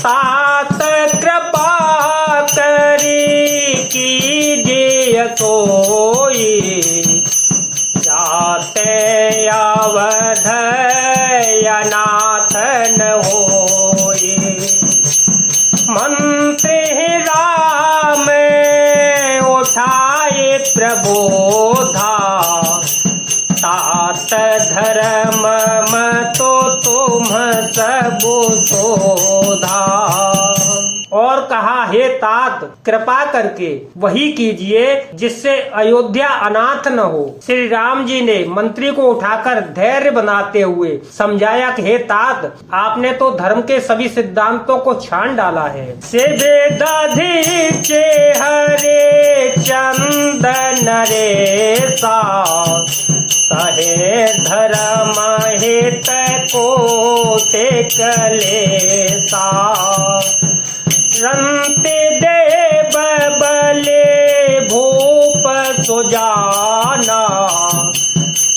तात कृपा करी कीजिए सोई, जाते अवध अनाथ न होई। मंत्री राम उठाए प्रबोधा, तात धर्म तो तुम सब शोधा। और कहा, हे तात, कृपा करके वही कीजिए जिससे अयोध्या अनाथ न हो। श्री राम जी ने मंत्री को उठाकर धैर्य बनाते हुए समझाया कि हे तात, आपने तो धर्म के सभी सिद्धांतों को छान डाला है। से दधीचे हरे चंदन रेसा, सहे धर्म हित को टेकलेसा। रंते देव बले भूप सुजाना,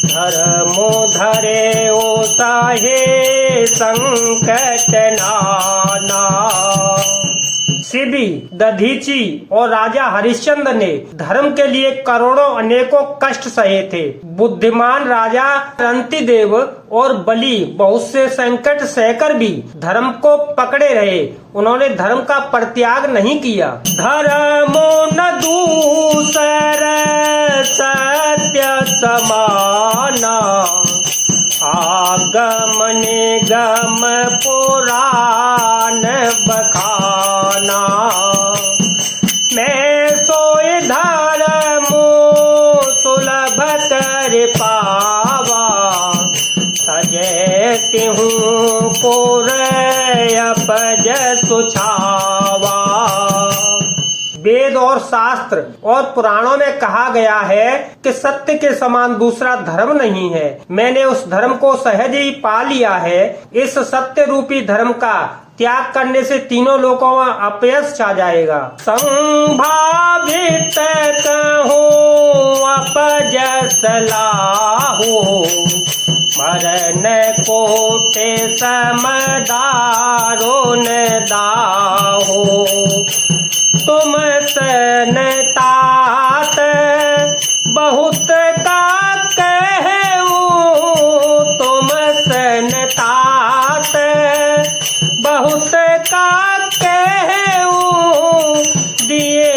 धर्मो धरे ओ सहे संकट नाना। सिद्धि, दधीची और राजा हरिश्चंद्र ने धर्म के लिए करोड़ों अनेकों कष्ट सहे थे। बुद्धिमान राजा रंतिदेव और बलि बहुत से संकट सहकर भी धर्म को पकड़े रहे। उन्होंने धर्म का परित्याग नहीं किया। धर्मो न दूसर सत्य समाना, आगम निगम पुराण बखाना। मैं सोई धर्मो सुलभ कर पावा, सजती हूँ पुर अपज सुछावा। वेद और शास्त्र और पुराणों में कहा गया है कि सत्य के समान दूसरा धर्म नहीं है। मैंने उस धर्म को सहज ही पा लिया है। इस सत्य रूपी धर्म का त्याग करने से तीनों लोकों में अपयश छा जाएगा। संभावित कहूँ अपजस लाहू, मरण कोटे समदारो न दाहो। तुम सन तात बहुत का कहूँ, तुम सन तात बहुत का कहूँ। दिए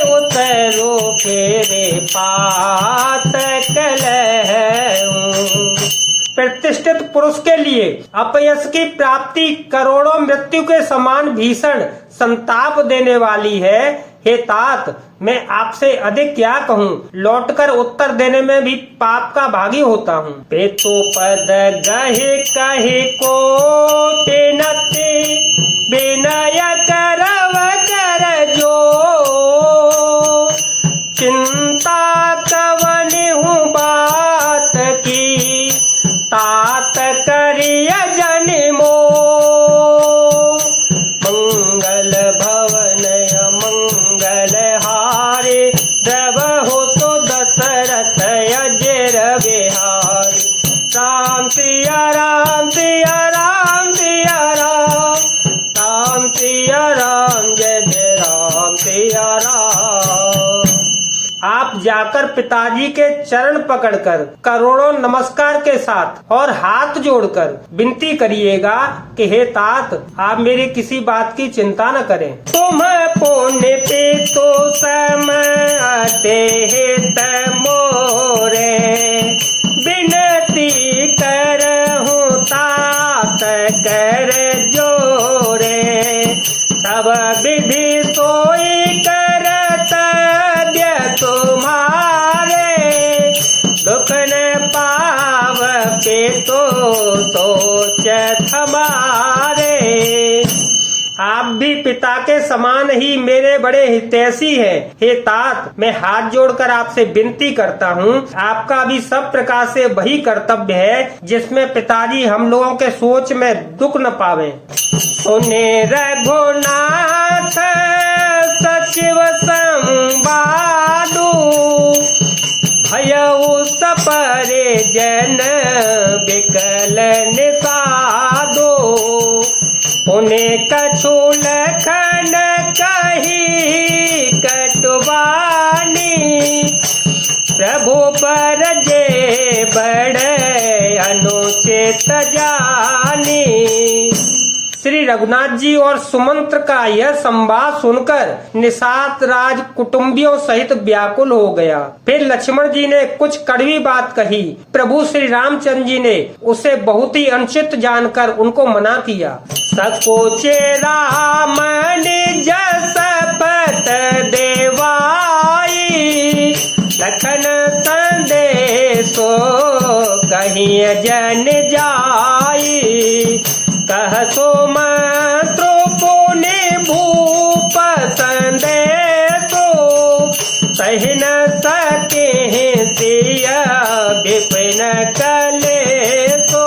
उतरो फेरे पात कलहूँ। प्रतिष्ठित पुरुष के लिए अपयश की प्राप्ति करोड़ों मृत्यु के समान भीषण संताप देने वाली है। हे तात, मैं आपसे अधिक क्या कहूँ, लौटकर उत्तर देने में भी पाप का भागी होता हूँ। पेतो पद गहे कहे को तेनते, विनय करव कर जो। चिंता कवनि हूँ बात की, तात करिय जन मो। मंगल भवन मंगल हारे, द्रव हो तो दशरथ अजर बिहारी। राम सिया राम सिया राम सिया राम, राम सिया राम जय जय राम सिया राम। आप जाकर पिताजी के चरण पकड़कर करोड़ों नमस्कार के साथ और हाथ जोड़कर विनती करिएगा कि हे तात, आप मेरी किसी बात की चिंता न करें। तुम पुण्य पे तो समते हित मोरे, विनती करहूँ तात कर जोरे। सब विधि सोई करत तुम्हारे, दुख न पाव पे तो सोच हमारे। आप भी पिता के समान ही मेरे बड़े हितैषी हैं। हे तात, मैं हाथ जोड़कर आपसे विनती करता हूँ। आपका भी सब प्रकार से वही कर्तव्य है जिसमें पिताजी हम लोगों के सोच में दुख न पावे। सुने रघुनाथ सचिव संवादु, भयउ सपरे जन बिकल निषादो। सुने कछु लखन कही कटुवानी, प्रभु पर जे बड़े अनुचित जानी। श्री रघुनाथ जी और सुमंत्र का यह संवाद सुनकर निषाद राज कुटुंबियों सहित व्याकुल हो गया। फिर लक्ष्मण जी ने कुछ कड़वी बात कही। प्रभु श्री रामचंद्र जी ने उसे बहुत ही अनुचित जानकर उनको मना किया। सकोचे राम निज शपथ देवाई, लखन संदेशो कहीं जन जाई। कहसो मंत्रो पुनि भूप संदेशो, सही न सके सिया विपिन कलेशो।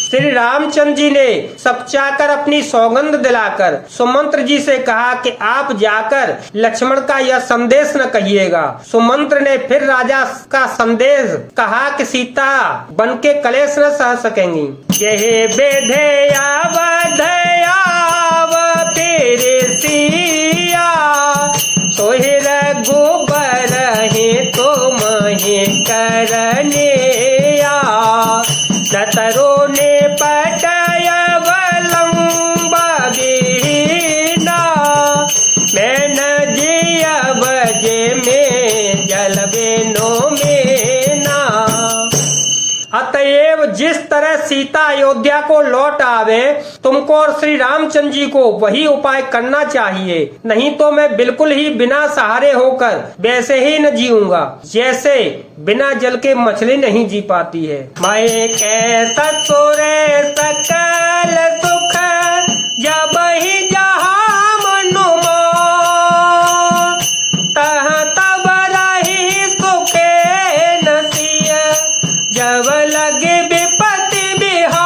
श्री रामचंद्र जी ने सपचाकर अपनी सौगंध दिलाकर सुमंत्र जी से कहा कि आप जाकर लक्ष्मण का यह संदेश न कहिएगा। सुमंत्र ने फिर राजा का संदेश कहा कि सीता बन के कलेश न सह सकेंगी। यह बेधे आवध आव फिर सिया, सोहि रघुबर ही तुम ही करनिया। नतरो ने पटय अवलंब बीना, मैं न जिया बजे में जल बेनो मेना। अतएव जिस तरह सीता अयोध्या को लौट आवे, तुमको और श्री रामचंद्र जी को वही उपाय करना चाहिए। नहीं तो मैं बिल्कुल ही बिना सहारे होकर वैसे ही न जीऊंगा जैसे बिना जल के मछली नहीं जी पाती है। मैं कैसा सोरे सकल सुख जब ही जहाँ मनुमा, तह तब रही सुखे नसिया, जब लगे विपत्ति बिहार।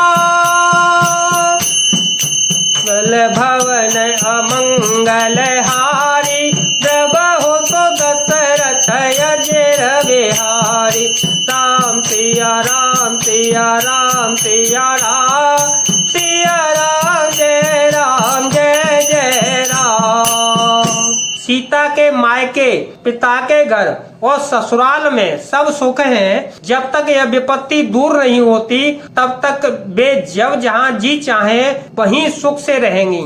बल भवन अमंगल हारी, प्रभु सो दशरथ अजर बिहारी। राम सिया राम सिया राम सिया राम, सिया राम जय जय राम। सीता के मायके, पिता के घर और ससुराल में सब सुख है। जब तक यह विपत्ति दूर नहीं होती तब तक वे जब जहाँ जी चाहे वहीं सुख से रहेंगी।